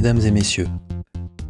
mesdames et messieurs.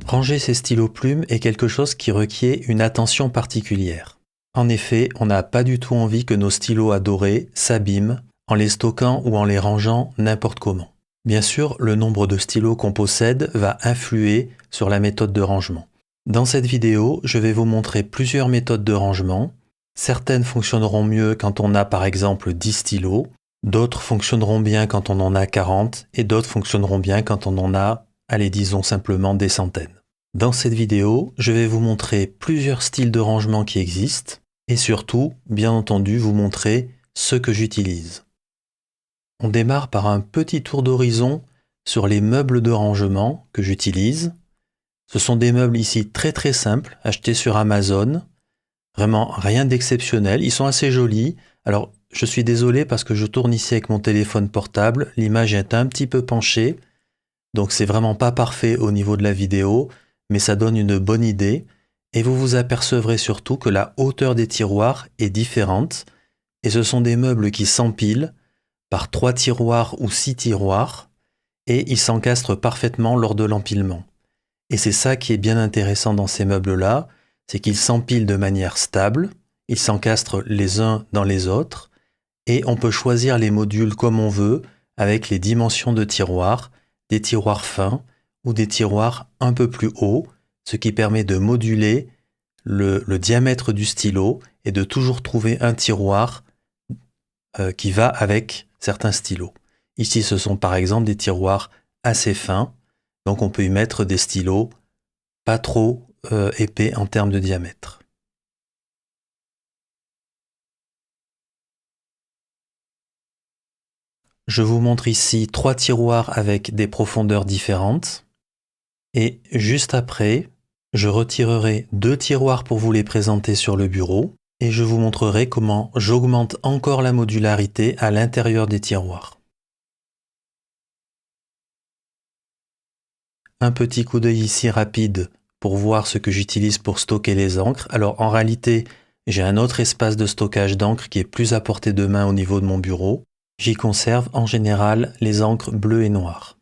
Ranger ses stylos plumes est quelque chose qui requiert une attention particulière. En effet, on n'a pas du tout envie que nos stylos adorés s'abîment en les stockant ou en les rangeant n'importe comment. Bien sûr, le nombre de stylos qu'on possède va influer sur la méthode de rangement. Dans cette vidéo, je vais vous montrer plusieurs méthodes de rangement. Certaines fonctionneront mieux quand on a par exemple 10 stylos, d'autres fonctionneront bien quand on en a 40 et d'autres fonctionneront bien quand on en a, allez disons simplement des centaines. Dans cette vidéo, je vais vous montrer plusieurs styles de rangement qui existent et surtout, bien entendu, vous montrer ceux que j'utilise. On démarre par un petit tour d'horizon sur les meubles de rangement que j'utilise. Ce sont des meubles ici très simples, achetés sur Amazon. Vraiment rien d'exceptionnel, ils sont assez jolis. Alors, je suis désolé parce que je tourne ici avec mon téléphone portable, l'image est un petit peu penchée, donc c'est vraiment pas parfait au niveau de la vidéo, mais ça donne une bonne idée. Et vous vous apercevrez surtout que la hauteur des tiroirs est différente, et ce sont des meubles qui s'empilent par 3 tiroirs ou 6 tiroirs, et ils s'encastrent parfaitement lors de l'empilement. Et c'est ça qui est bien intéressant dans ces meubles-là, c'est qu'ils s'empilent de manière stable, ils s'encastrent les uns dans les autres, et on peut choisir les modules comme on veut, avec les dimensions de tiroirs, des tiroirs fins ou des tiroirs un peu plus hauts, ce qui permet de moduler le diamètre du stylo et de toujours trouver un tiroir qui va avec certains stylos. Ici, ce sont par exemple des tiroirs assez fins, donc on peut y mettre des stylos pas trop épais en termes de diamètre. Je vous montre ici 3 tiroirs avec des profondeurs différentes. Et juste après, je retirerai 2 tiroirs pour vous les présenter sur le bureau. Et je vous montrerai comment j'augmente encore la modularité à l'intérieur des tiroirs. Un petit coup d'œil ici rapide pour voir ce que j'utilise pour stocker les encres. Alors en réalité, j'ai un autre espace de stockage d'encre qui est plus à portée de main au niveau de mon bureau. J'y conserve en général les encres bleues et noires.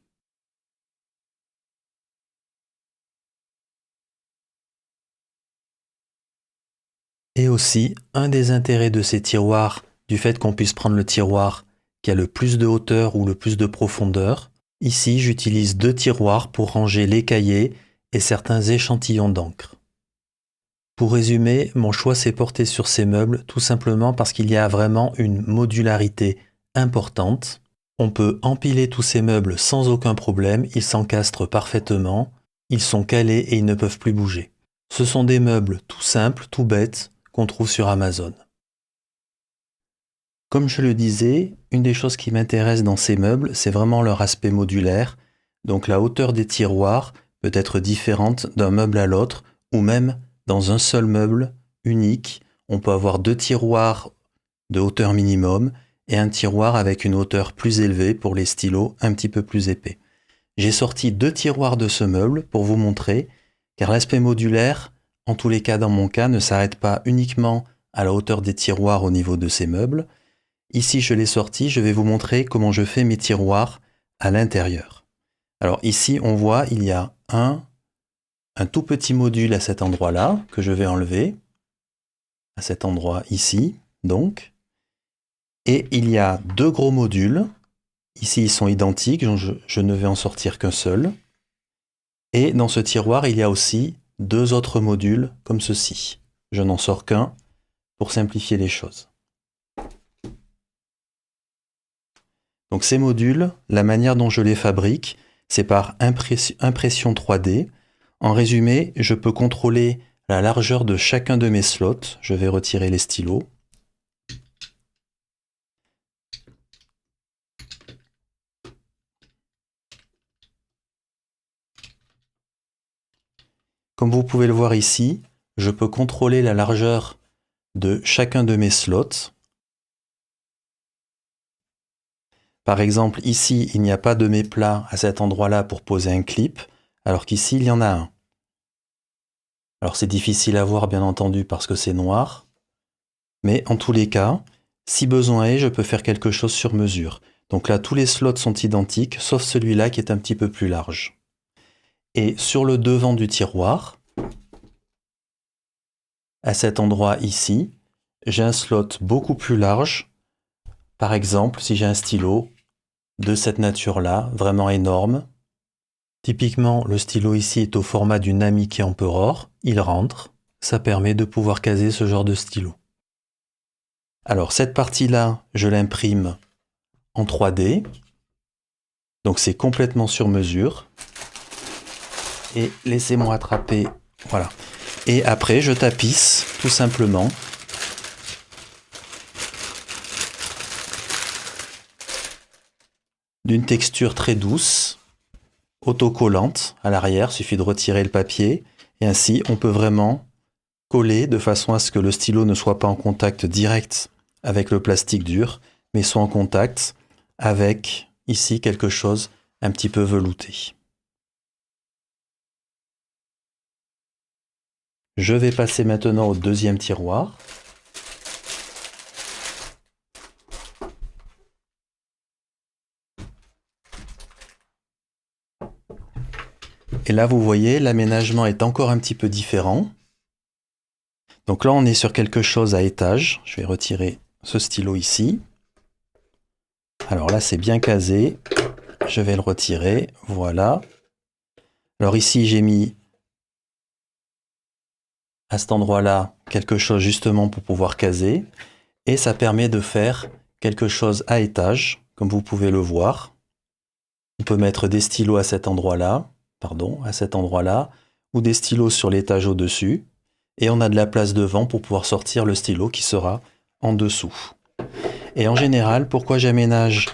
Et aussi, un des intérêts de ces tiroirs, du fait qu'on puisse prendre le tiroir qui a le plus de hauteur ou le plus de profondeur, ici j'utilise 2 tiroirs pour ranger les cahiers et certains échantillons d'encre. Pour résumer, mon choix s'est porté sur ces meubles tout simplement parce qu'il y a vraiment une modularité importante. On peut empiler tous ces meubles sans aucun problème, ils s'encastrent parfaitement, ils sont calés et ils ne peuvent plus bouger. Ce sont des meubles tout simples, tout bêtes, qu'on trouve sur Amazon. Comme je le disais, une des choses qui m'intéresse dans ces meubles, c'est vraiment leur aspect modulaire. Donc la hauteur des tiroirs peut être différente d'un meuble à l'autre, ou même dans un seul meuble unique, on peut avoir 2 tiroirs de hauteur minimum et un tiroir avec une hauteur plus élevée pour les stylos un petit peu plus épais. J'ai sorti 2 tiroirs de ce meuble pour vous montrer, car l'aspect modulaire, en tous les cas dans mon cas, ne s'arrête pas uniquement à la hauteur des tiroirs au niveau de ces meubles. Ici je l'ai sorti, je vais vous montrer comment je fais mes tiroirs à l'intérieur. Alors ici on voit il y a un tout petit module à cet endroit-là que je vais enlever, à cet endroit ici donc. Et il y a 2 gros modules, ici ils sont identiques, donc je ne vais en sortir qu'un seul. Et dans ce tiroir il y a aussi 2 autres modules comme ceci. Je n'en sors qu'un pour simplifier les choses. Donc ces modules, la manière dont je les fabrique, c'est par impression 3D. En résumé, je peux contrôler la largeur de chacun de mes slots. Je vais retirer les stylos. Comme vous pouvez le voir ici, je peux contrôler la largeur de chacun de mes slots. Par exemple, ici, il n'y a pas de méplats à cet endroit-là pour poser un clip, alors qu'ici, il y en a un. Alors c'est difficile à voir, bien entendu, parce que c'est noir. Mais en tous les cas, si besoin est, je peux faire quelque chose sur mesure. Donc là, tous les slots sont identiques, sauf celui-là qui est un petit peu plus large. Et sur le devant du tiroir, à cet endroit ici, j'ai un slot beaucoup plus large. Par exemple, si j'ai un stylo de cette nature-là, vraiment énorme. Typiquement, le stylo ici est au format d'une Amiki Emperor. Il rentre. Ça permet de pouvoir caser ce genre de stylo. Alors, cette partie-là, je l'imprime en 3D. Donc, c'est complètement sur mesure. Et laissez-moi attraper. Voilà. Et après, je tapisse, tout simplement. D'une texture très douce, autocollante à l'arrière. Il suffit de retirer le papier. Et ainsi, on peut vraiment coller de façon à ce que le stylo ne soit pas en contact direct avec le plastique dur, mais soit en contact avec, ici, quelque chose un petit peu velouté. Je vais passer maintenant au deuxième tiroir. Et là, vous voyez, l'aménagement est encore un petit peu différent. Donc là, on est sur quelque chose à étage. Je vais retirer ce stylo ici. Alors là, c'est bien casé. Je vais le retirer. Voilà. Alors ici, j'ai mis à cet endroit-là quelque chose justement pour pouvoir caser. Et ça permet de faire quelque chose à étage, comme vous pouvez le voir. On peut mettre des stylos à cet endroit-là, ou des stylos sur l'étage au-dessus. Et on a de la place devant pour pouvoir sortir le stylo qui sera en dessous. Et en général, pourquoi j'aménage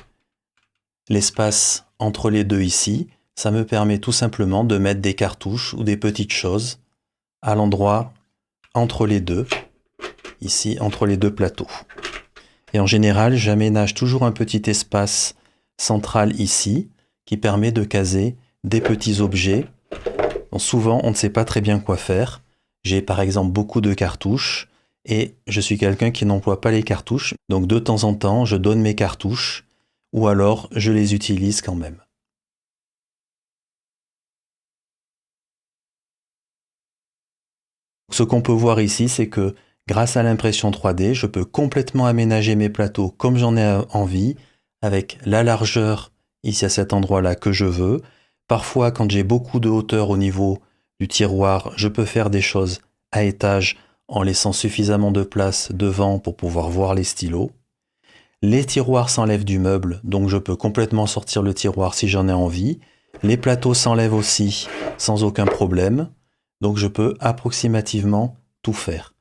l'espace entre les deux ici? Ça me permet tout simplement de mettre des cartouches ou des petites choses à l'endroit entre les deux, ici entre les deux plateaux. Et en général, j'aménage toujours un petit espace central ici qui permet de caser des petits objets. Donc souvent, on ne sait pas très bien quoi faire. J'ai par exemple beaucoup de cartouches et je suis quelqu'un qui n'emploie pas les cartouches. Donc de temps en temps, je donne mes cartouches ou alors je les utilise quand même. Ce qu'on peut voir ici, c'est que grâce à l'impression 3D, je peux complètement aménager mes plateaux comme j'en ai envie, avec la largeur ici à cet endroit-là que je veux. Parfois, quand j'ai beaucoup de hauteur au niveau du tiroir, je peux faire des choses à étage en laissant suffisamment de place devant pour pouvoir voir les stylos. Les tiroirs s'enlèvent du meuble, donc je peux complètement sortir le tiroir si j'en ai envie. Les plateaux s'enlèvent aussi sans aucun problème, donc je peux approximativement tout faire.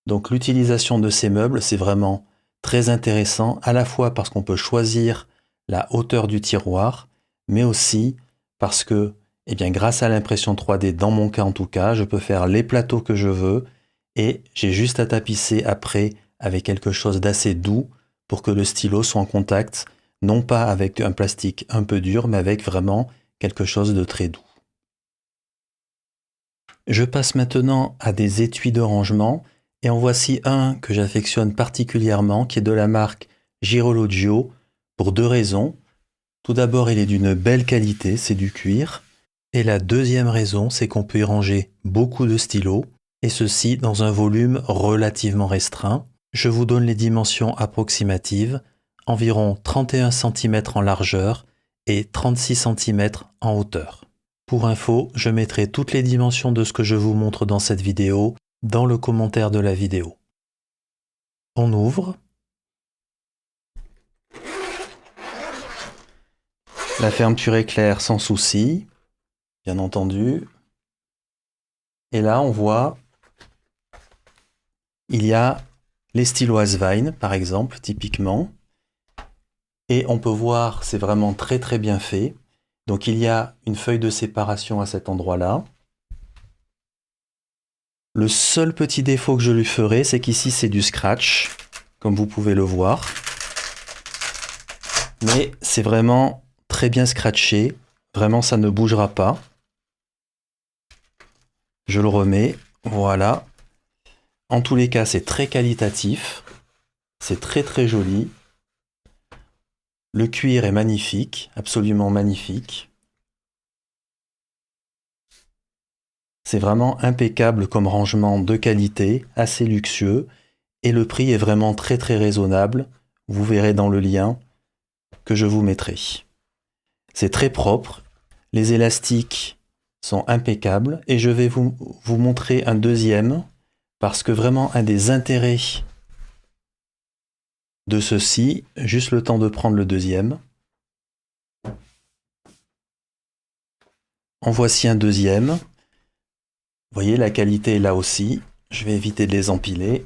Donc l'utilisation de ces meubles, c'est vraiment très intéressant, à la fois parce qu'on peut choisir la hauteur du tiroir, mais aussi parce que, eh bien, grâce à l'impression 3D, dans mon cas en tout cas, je peux faire les plateaux que je veux et j'ai juste à tapisser après avec quelque chose d'assez doux pour que le stylo soit en contact, non pas avec un plastique un peu dur, mais avec vraiment quelque chose de très doux. Je passe maintenant à des étuis de rangement. Et en voici un que j'affectionne particulièrement, qui est de la marque Girologio, pour deux raisons. Tout d'abord, il est d'une belle qualité, c'est du cuir. Et la deuxième raison, c'est qu'on peut y ranger beaucoup de stylos, et ceci dans un volume relativement restreint. Je vous donne les dimensions approximatives, environ 31 cm en largeur et 36 cm en hauteur. Pour info, je mettrai toutes les dimensions de ce que je vous montre dans cette vidéo dans le commentaire de la vidéo. On ouvre. La fermeture est claire sans souci, bien entendu. Et là, on voit, il y a les stylos Asvine, par exemple, typiquement. Et on peut voir, c'est vraiment très très bien fait. Donc il y a une feuille de séparation à cet endroit-là. Le seul petit défaut que je lui ferai, c'est qu'ici c'est du scratch, comme vous pouvez le voir. Mais c'est vraiment très bien scratché, vraiment ça ne bougera pas. Je le remets, voilà. En tous les cas, c'est très qualitatif, c'est très très joli. Le cuir est magnifique, absolument magnifique. C'est vraiment impeccable comme rangement de qualité, assez luxueux, et le prix est vraiment très très raisonnable. Vous verrez dans le lien que je vous mettrai. C'est très propre, les élastiques sont impeccables, et je vais vous montrer un deuxième, parce que vraiment un des intérêts de ceci, juste le temps de prendre le deuxième. En voici un deuxième. Vous voyez, la qualité est là aussi. Je vais éviter de les empiler.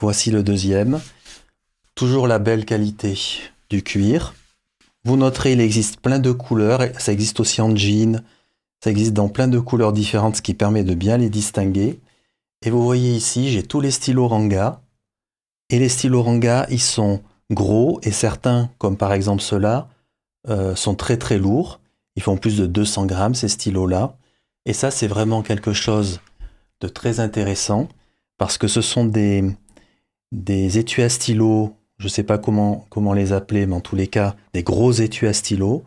Voici le deuxième. Toujours la belle qualité du cuir. Vous noterez, il existe plein de couleurs. Ça existe aussi en jean. Ça existe dans plein de couleurs différentes, ce qui permet de bien les distinguer. Et vous voyez ici, j'ai tous les stylos Ranga. Et les stylos Ranga, ils sont gros et certains, comme par exemple ceux-là, sont très très lourds. Ils font plus de 200 grammes, ces stylos-là. Et ça, c'est vraiment quelque chose de très intéressant parce que ce sont des étuis à stylo, je ne sais pas comment les appeler, mais en tous les cas, des gros étuis à stylo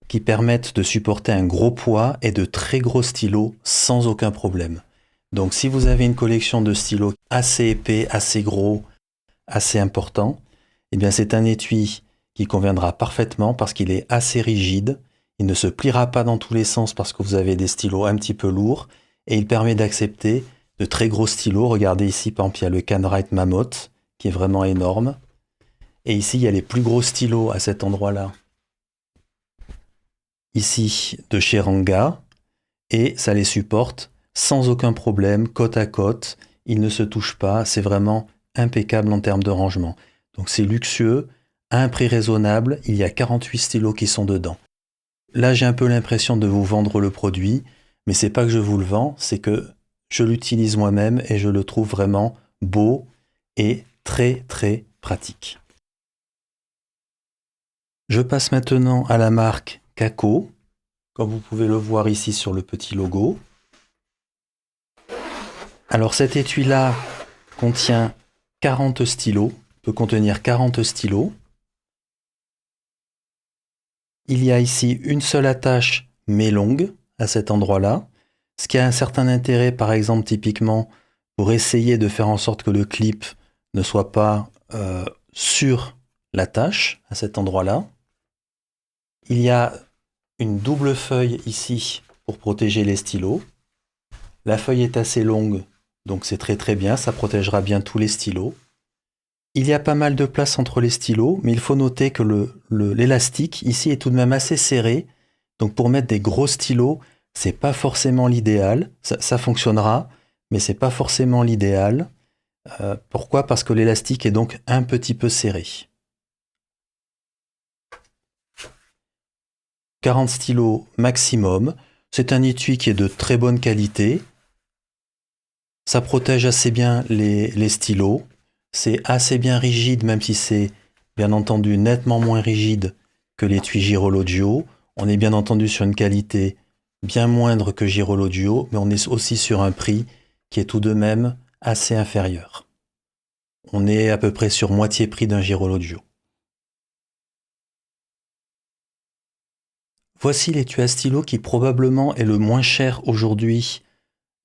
qui permettent de supporter un gros poids et de très gros stylos sans aucun problème. Donc si vous avez une collection de stylos assez épais, assez gros, assez important, eh bien c'est un étui qui conviendra parfaitement parce qu'il est assez rigide, il ne se pliera pas dans tous les sens parce que vous avez des stylos un petit peu lourds et il permet d'accepter de très gros stylos. Regardez ici, par exemple, il y a le Canrite Mammoth qui est vraiment énorme. Et ici, il y a les plus gros stylos à cet endroit-là. Ici, de chez Ranga. Et ça les supporte sans aucun problème, côte à côte. Ils ne se touchent pas. C'est vraiment impeccable en termes de rangement. Donc c'est luxueux, à un prix raisonnable. Il y a 48 stylos qui sont dedans. Là, j'ai un peu l'impression de vous vendre le produit, mais c'est pas que je vous le vends, c'est que je l'utilise moi-même et je le trouve vraiment beau et très très pratique. Je passe maintenant à la marque Kako, comme vous pouvez le voir ici sur le petit logo. Alors cet étui-là contient 40 stylos, peut contenir 40 stylos. Il y a ici une seule attache mais longue à cet endroit-là, ce qui a un certain intérêt par exemple typiquement pour essayer de faire en sorte que le clip ne soit pas sur l'attache à cet endroit-là. Il y a une double feuille ici pour protéger les stylos. La feuille est assez longue, donc c'est très très bien, ça protégera bien tous les stylos. Il y a pas mal de place entre les stylos, mais il faut noter que l'élastique ici est tout de même assez serré. Donc pour mettre des gros stylos, c'est pas forcément l'idéal. Ça fonctionnera, mais c'est pas forcément l'idéal. Pourquoi? Parce que l'élastique est donc un petit peu serré. 40 stylos maximum. C'est un étui qui est de très bonne qualité. Ça protège assez bien les stylos. C'est assez bien rigide, même si c'est bien entendu nettement moins rigide que l'étui Girolot Duo. On est bien entendu sur une qualité bien moindre que Girolot Duo, mais on est aussi sur un prix qui est tout de même assez inférieur. On est à peu près sur moitié prix d'un Girolot Duo. Voici l'étui à stylo qui probablement est le moins cher aujourd'hui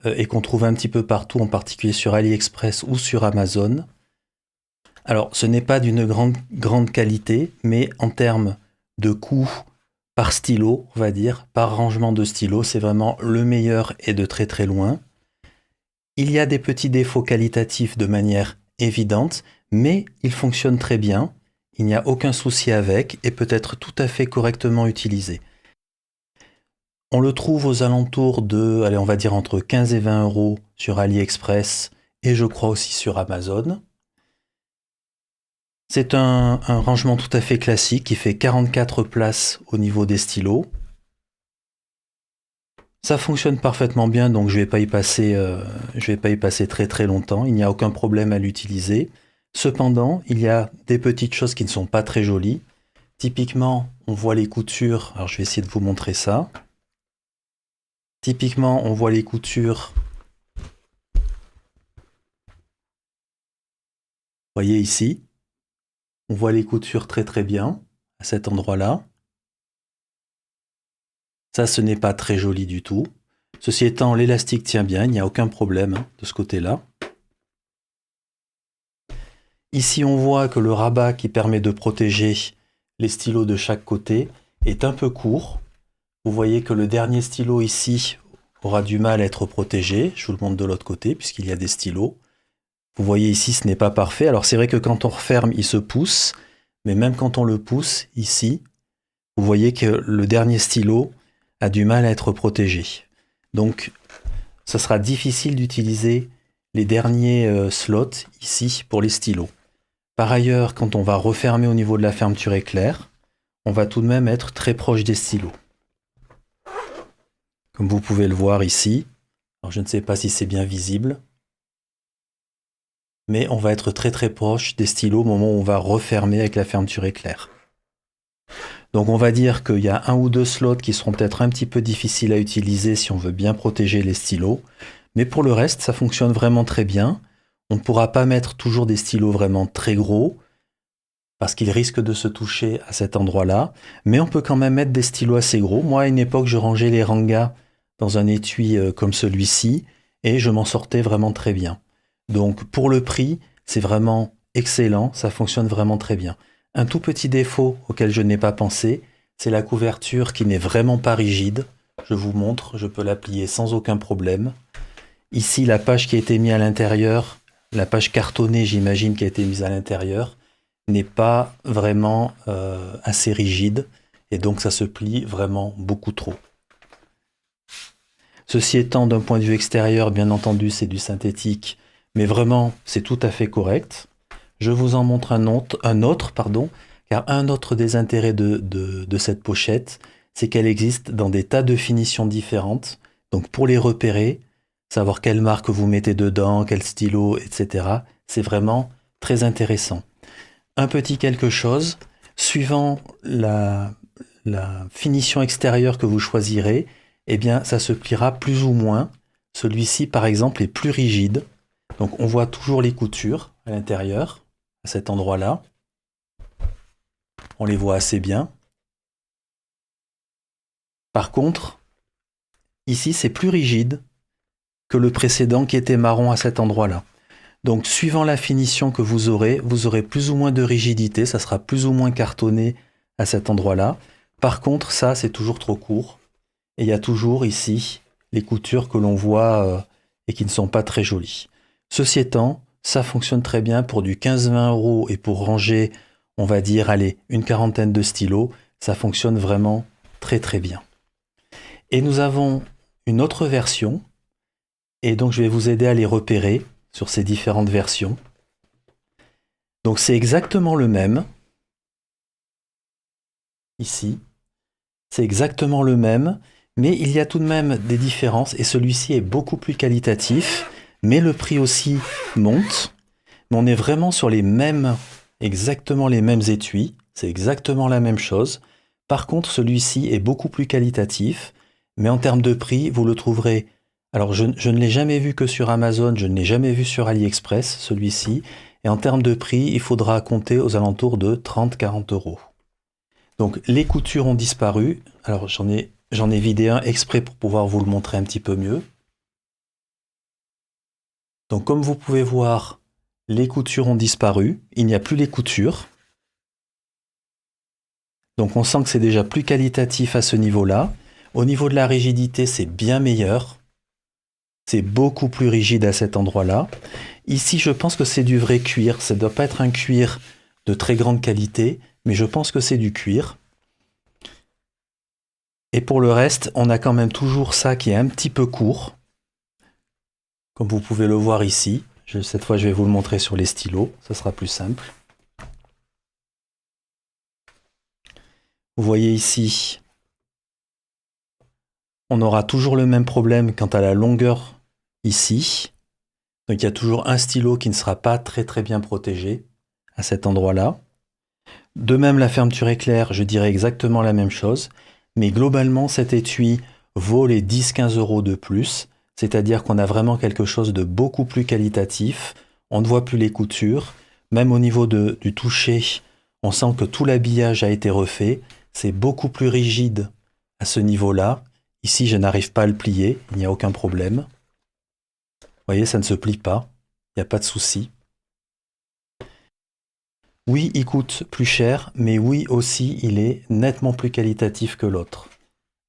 et qu'on trouve un petit peu partout, en particulier sur AliExpress ou sur Amazon. Alors, ce n'est pas d'une grande qualité, mais en termes de coût par stylo, on va dire, par rangement de stylo, c'est vraiment le meilleur et de très très loin. Il y a des petits défauts qualitatifs de manière évidente, mais il fonctionne très bien. Il n'y a aucun souci avec et peut être tout à fait correctement utilisé. On le trouve aux alentours de, allez, on va dire entre 15 et 20 euros sur AliExpress et je crois aussi sur Amazon. C'est un rangement tout à fait classique qui fait 44 places au niveau des stylos. Ça fonctionne parfaitement bien, donc je vais pas y passer très très longtemps. Il n'y a aucun problème à l'utiliser. Cependant, il y a des petites choses qui ne sont pas très jolies. Typiquement, on voit les coutures. Alors je vais essayer de vous montrer ça. Typiquement, on voit les coutures. Vous voyez ici, on voit les coutures très très bien à cet endroit-là. Ça, ce n'est pas très joli du tout. Ceci étant, l'élastique tient bien, il n'y a aucun problème de ce côté-là. Ici, on voit que le rabat qui permet de protéger les stylos de chaque côté est un peu court. Vous voyez que le dernier stylo ici aura du mal à être protégé. Je vous le montre de l'autre côté puisqu'il y a des stylos. Vous voyez ici, ce n'est pas parfait. Alors c'est vrai que quand on referme, il se pousse. Mais même quand on le pousse, ici, vous voyez que le dernier stylo a du mal à être protégé. Donc, ce sera difficile d'utiliser les derniers slots ici pour les stylos. Par ailleurs, quand on va refermer au niveau de la fermeture éclair, on va tout de même être très proche des stylos. Comme vous pouvez le voir ici, alors je ne sais pas si c'est bien visible, mais on va être très très proche des stylos au moment où on va refermer avec la fermeture éclair. Donc on va dire qu'il y a un ou deux slots qui seront peut-être un petit peu difficiles à utiliser si on veut bien protéger les stylos, mais pour le reste, ça fonctionne vraiment très bien. On ne pourra pas mettre toujours des stylos vraiment très gros, parce qu'ils risquent de se toucher à cet endroit-là, mais on peut quand même mettre des stylos assez gros. Moi, à une époque, je rangeais les rangas dans un étui comme celui-ci, et je m'en sortais vraiment très bien. Donc pour le prix, c'est vraiment excellent, ça fonctionne vraiment très bien. Un tout petit défaut auquel je n'ai pas pensé, c'est la couverture qui n'est vraiment pas rigide. Je vous montre, je peux la plier sans aucun problème. Ici, la page qui a été mise à l'intérieur, la page cartonnée, j'imagine, qui a été mise à l'intérieur, n'est pas vraiment assez rigide, et donc ça se plie vraiment beaucoup trop. Ceci étant, d'un point de vue extérieur, bien entendu, c'est du synthétique, mais vraiment, c'est tout à fait correct. Je vous en montre un autre, car un autre des intérêts de cette pochette, c'est qu'elle existe dans des tas de finitions différentes. Donc pour les repérer, savoir quelle marque vous mettez dedans, quel stylo, etc., c'est vraiment très intéressant. Un petit quelque chose, suivant la finition extérieure que vous choisirez, eh bien ça se pliera plus ou moins. Celui-ci, par exemple, est plus rigide. Donc on voit toujours les coutures à l'intérieur, à cet endroit-là. On les voit assez bien. Par contre, ici c'est plus rigide que le précédent qui était marron à cet endroit-là. Donc suivant la finition que vous aurez plus ou moins de rigidité, ça sera plus ou moins cartonné à cet endroit-là. Par contre, ça c'est toujours trop court. Et il y a toujours ici les coutures que l'on voit et qui ne sont pas très jolies. Ceci étant, ça fonctionne très bien pour du 15-20 € et pour ranger, on va dire, allez, une quarantaine de stylos, ça fonctionne vraiment très très bien. Et nous avons une autre version, et donc je vais vous aider à les repérer sur ces différentes versions. Donc c'est exactement le même, ici, c'est exactement le même, mais il y a tout de même des différences, et celui-ci est beaucoup plus qualitatif, mais le prix aussi monte. Mais on est vraiment sur exactement les mêmes étuis, c'est exactement la même chose. Par contre, celui-ci est beaucoup plus qualitatif, mais en termes de prix, vous le trouverez. Alors, je ne l'ai jamais vu que sur Amazon, je ne l'ai jamais vu sur AliExpress, celui-ci. Et en termes de prix, il faudra compter aux alentours de 30-40 €. Donc, les coutures ont disparu. Alors, j'en ai vidé un exprès pour pouvoir vous le montrer un petit peu mieux. Donc, comme vous pouvez voir, les coutures ont disparu. Il n'y a plus les coutures. Donc, on sent que c'est déjà plus qualitatif à ce niveau-là. Au niveau de la rigidité, c'est bien meilleur. C'est beaucoup plus rigide à cet endroit-là. Ici, je pense que c'est du vrai cuir. Ça ne doit pas être un cuir de très grande qualité, mais je pense que c'est du cuir. Et pour le reste, on a quand même toujours ça qui est un petit peu court. Comme vous pouvez le voir ici. Cette fois, je vais vous le montrer sur les stylos. Ça sera plus simple. Vous voyez ici, on aura toujours le même problème quant à la longueur ici. Donc il y a toujours un stylo qui ne sera pas très très bien protégé à cet endroit-là. De même, la fermeture éclair, je dirais exactement la même chose. Mais globalement, cet étui vaut les 10-15 € de plus. C'est-à-dire qu'on a vraiment quelque chose de beaucoup plus qualitatif. On ne voit plus les coutures. Même au niveau du toucher, on sent que tout l'habillage a été refait. C'est beaucoup plus rigide à ce niveau-là. Ici, je n'arrive pas à le plier, il n'y a aucun problème. Vous voyez, ça ne se plie pas, il n'y a pas de souci. Oui, il coûte plus cher, mais oui aussi, il est nettement plus qualitatif que l'autre.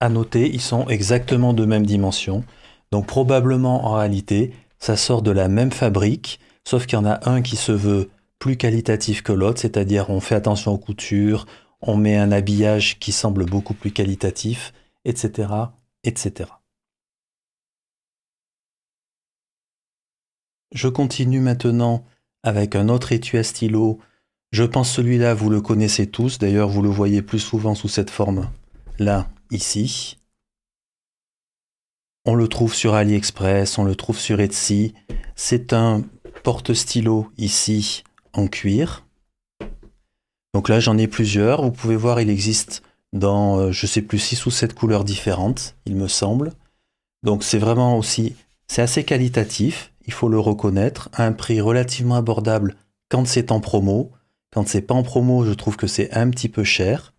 À noter, ils sont exactement de même dimension, donc probablement en réalité, ça sort de la même fabrique, sauf qu'il y en a un qui se veut plus qualitatif que l'autre, c'est-à-dire on fait attention aux coutures, on met un habillage qui semble beaucoup plus qualitatif, etc., etc. Je continue maintenant avec un autre étui à stylo. Je pense celui-là, vous le connaissez tous, d'ailleurs vous le voyez plus souvent sous cette forme là, ici. On le trouve sur AliExpress, on le trouve sur Etsy. C'est un porte-stylo ici en cuir. Donc là j'en ai plusieurs, vous pouvez voir il existe dans je sais plus 6 ou 7 couleurs différentes, il me semble. Donc c'est vraiment aussi, c'est assez qualitatif, il faut le reconnaître, à un prix relativement abordable quand c'est en promo. Quand c'est pas en promo, je trouve que c'est un petit peu cher.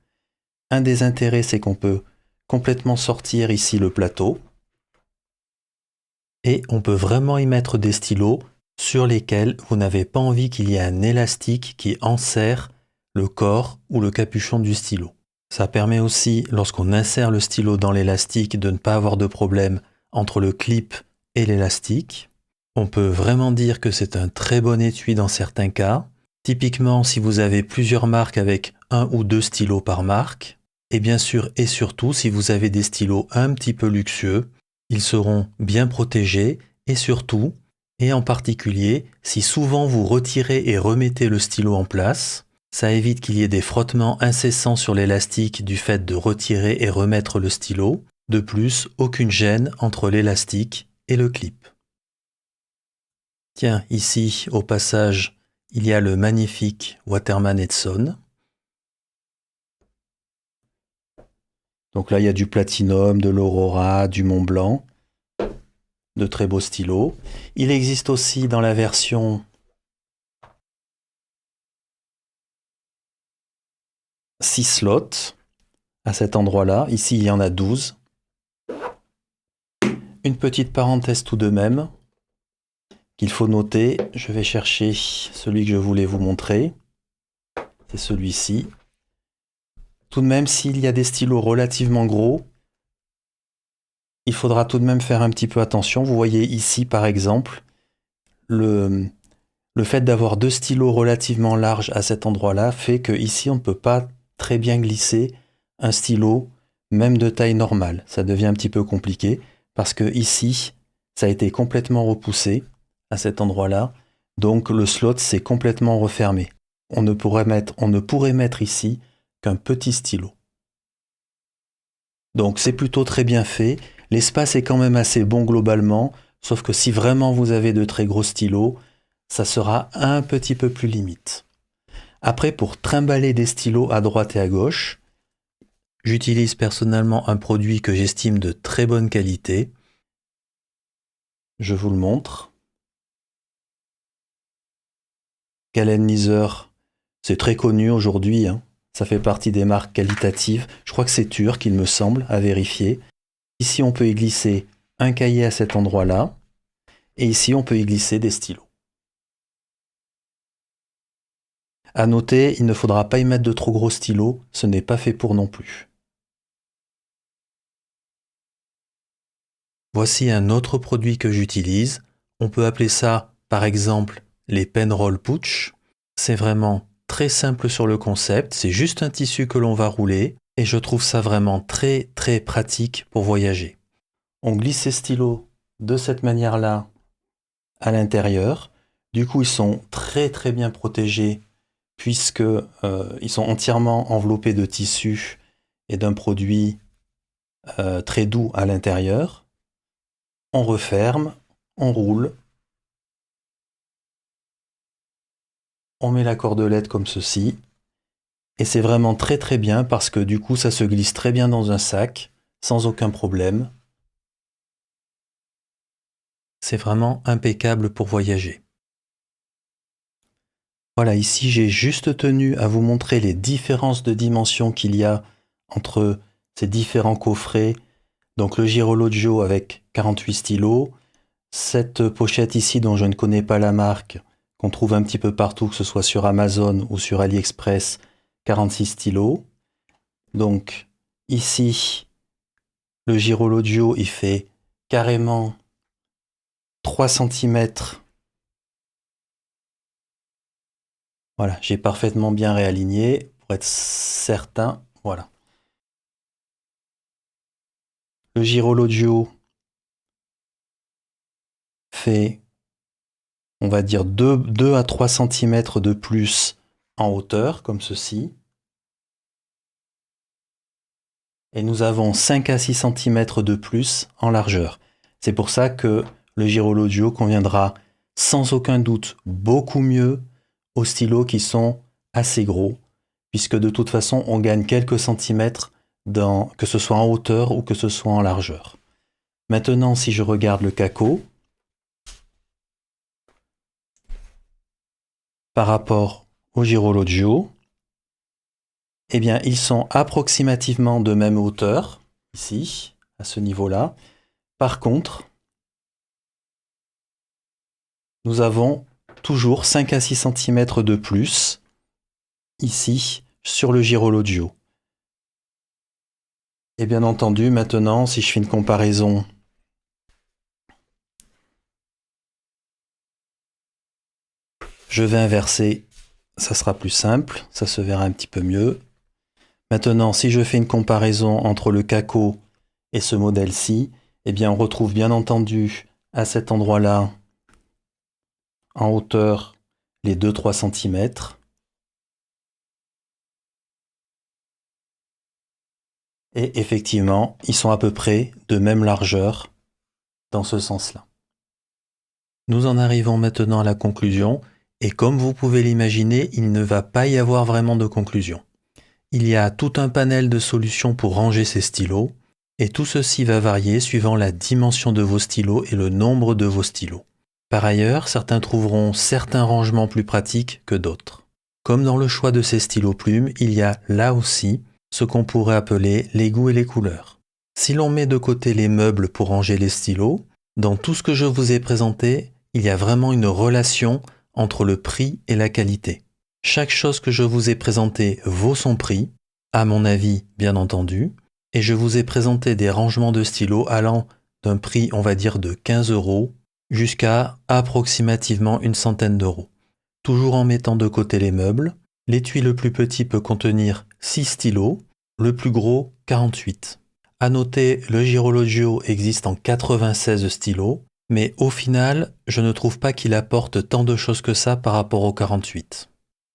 Un des intérêts, c'est qu'on peut complètement sortir ici le plateau. Et on peut vraiment y mettre des stylos sur lesquels vous n'avez pas envie qu'il y ait un élastique qui enserre le corps ou le capuchon du stylo. Ça permet aussi, lorsqu'on insère le stylo dans l'élastique, de ne pas avoir de problème entre le clip et l'élastique. On peut vraiment dire que c'est un très bon étui dans certains cas. Typiquement, si vous avez plusieurs marques avec 1 ou 2 stylos par marque. Et bien sûr et surtout, si vous avez des stylos un petit peu luxueux, ils seront bien protégés et surtout, et en particulier, si souvent vous retirez et remettez le stylo en place, ça évite qu'il y ait des frottements incessants sur l'élastique du fait de retirer et remettre le stylo. De plus, aucune gêne entre l'élastique et le clip. Tiens, ici, au passage, il y a le magnifique Waterman Edson. Donc là, il y a du Platinum, de l'Aurora, du Mont Blanc, de très beaux stylos. Il existe aussi dans la version 6 slots à cet endroit-là. Ici, il y en a 12. Une petite parenthèse tout de même qu'il faut noter. Je vais chercher celui que je voulais vous montrer. C'est celui-ci. Tout de même, s'il y a des stylos relativement gros, il faudra tout de même faire un petit peu attention. Vous voyez ici, par exemple, le fait d'avoir 2 stylos relativement larges à cet endroit-là fait que ici on ne peut pas très bien glisser un stylo, même de taille normale. Ça devient un petit peu compliqué parce que ici, ça a été complètement repoussé à cet endroit-là. Donc le slot s'est complètement refermé. On ne pourrait mettre ici qu'un petit stylo. Donc c'est plutôt très bien fait. L'espace est quand même assez bon globalement, sauf que si vraiment vous avez de très gros stylos, ça sera un petit peu plus limite. Après, pour trimballer des stylos à droite et à gauche, j'utilise personnellement un produit que j'estime de très bonne qualité. Je vous le montre. Gallenizer, c'est très connu aujourd'hui, hein. Ça fait partie des marques qualitatives. Je crois que c'est turc, il me semble, à vérifier. Ici, on peut y glisser un cahier à cet endroit-là. Et ici, on peut y glisser des stylos. À noter, il ne faudra pas y mettre de trop gros stylos, ce n'est pas fait pour non plus. Voici un autre produit que j'utilise. On peut appeler ça, par exemple, les Penroll Pooch. C'est vraiment très simple sur le concept, c'est juste un tissu que l'on va rouler et je trouve ça vraiment très très pratique pour voyager. On glisse ces stylos de cette manière-là à l'intérieur. Du coup, ils sont très très bien protégés puisque ils sont entièrement enveloppés de tissu et d'un produit très doux à l'intérieur. On referme, on roule, on met la cordelette comme ceci, et c'est vraiment très très bien parce que du coup ça se glisse très bien dans un sac, sans aucun problème. C'est vraiment impeccable pour voyager. Voilà, ici j'ai juste tenu à vous montrer les différences de dimensions qu'il y a entre ces différents coffrets. Donc le Girologio avec 48 stylos, cette pochette ici dont je ne connais pas la marque, qu'on trouve un petit peu partout, que ce soit sur Amazon ou sur AliExpress, 46 stylos. Donc ici, le Girologio, il fait carrément 3 cm. Voilà, j'ai parfaitement bien réaligné pour être certain. Voilà. Le Girologio fait, on va dire, 2 à 3 cm de plus en hauteur, comme ceci. Et nous avons 5 à 6 cm de plus en largeur. C'est pour ça que le Girologio conviendra sans aucun doute beaucoup mieux aux stylos qui sont assez gros, puisque de toute façon on gagne quelques centimètres que ce soit en hauteur ou que ce soit en largeur. Maintenant, si je regarde le Kako, par rapport au Girologio, eh bien, ils sont approximativement de même hauteur, ici, à ce niveau-là. Par contre, nous avons toujours 5 à 6 cm de plus, ici, sur le Girologio. Et bien entendu, maintenant, si je fais une comparaison je vais inverser, ça sera plus simple, ça se verra un petit peu mieux. Maintenant, si je fais une comparaison entre le Kako et ce modèle-ci, eh bien on retrouve bien entendu à cet endroit-là, en hauteur, les 2-3 cm. Et effectivement, ils sont à peu près de même largeur dans ce sens-là. Nous en arrivons maintenant à la conclusion, et comme vous pouvez l'imaginer, il ne va pas y avoir vraiment de conclusion. Il y a tout un panel de solutions pour ranger ces stylos, et tout ceci va varier suivant la dimension de vos stylos et le nombre de vos stylos. Par ailleurs, certains trouveront certains rangements plus pratiques que d'autres. Comme dans le choix de ces stylos plumes, il y a là aussi ce qu'on pourrait appeler les goûts et les couleurs. Si l'on met de côté les meubles pour ranger les stylos, dans tout ce que je vous ai présenté, il y a vraiment une relation entre le prix et la qualité. Chaque chose que je vous ai présentée vaut son prix, à mon avis bien entendu, et je vous ai présenté des rangements de stylos allant d'un prix on va dire de 15 € jusqu'à approximativement une centaine d'euros. Toujours en mettant de côté les meubles, l'étui le plus petit peut contenir 6 stylos, le plus gros 48. À noter, le Girologio existe en 96 stylos, mais au final, je ne trouve pas qu'il apporte tant de choses que ça par rapport aux 48.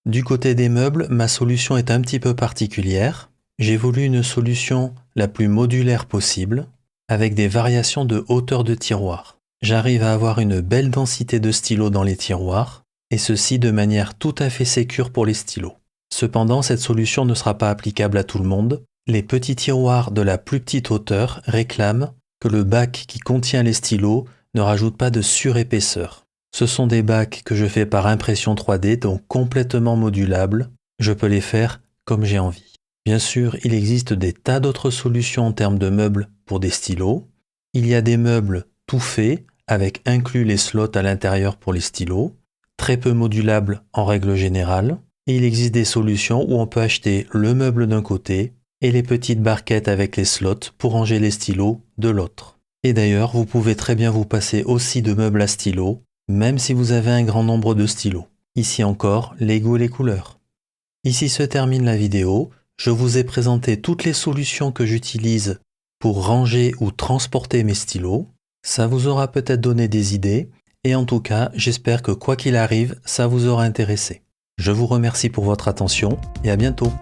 Du côté des meubles, ma solution est un petit peu particulière. J'ai voulu une solution la plus modulaire possible, avec des variations de hauteur de tiroir. J'arrive à avoir une belle densité de stylos dans les tiroirs, et ceci de manière tout à fait sécure pour les stylos. Cependant, cette solution ne sera pas applicable à tout le monde. Les petits tiroirs de la plus petite hauteur réclament que le bac qui contient les stylos ne rajoute pas de surépaisseur. Ce sont des bacs que je fais par impression 3D, donc complètement modulables. Je peux les faire comme j'ai envie. Bien sûr, il existe des tas d'autres solutions en termes de meubles pour des stylos. Il y a des meubles tout faits, avec inclus les slots à l'intérieur pour les stylos, très peu modulables en règle générale. Et il existe des solutions où on peut acheter le meuble d'un côté et les petites barquettes avec les slots pour ranger les stylos de l'autre. Et d'ailleurs, vous pouvez très bien vous passer aussi de meubles à stylos, même si vous avez un grand nombre de stylos. Ici encore, les goûts et les couleurs. Ici se termine la vidéo. Je vous ai présenté toutes les solutions que j'utilise pour ranger ou transporter mes stylos. Ça vous aura peut-être donné des idées, et en tout cas, j'espère que quoi qu'il arrive, ça vous aura intéressé. Je vous remercie pour votre attention et à bientôt.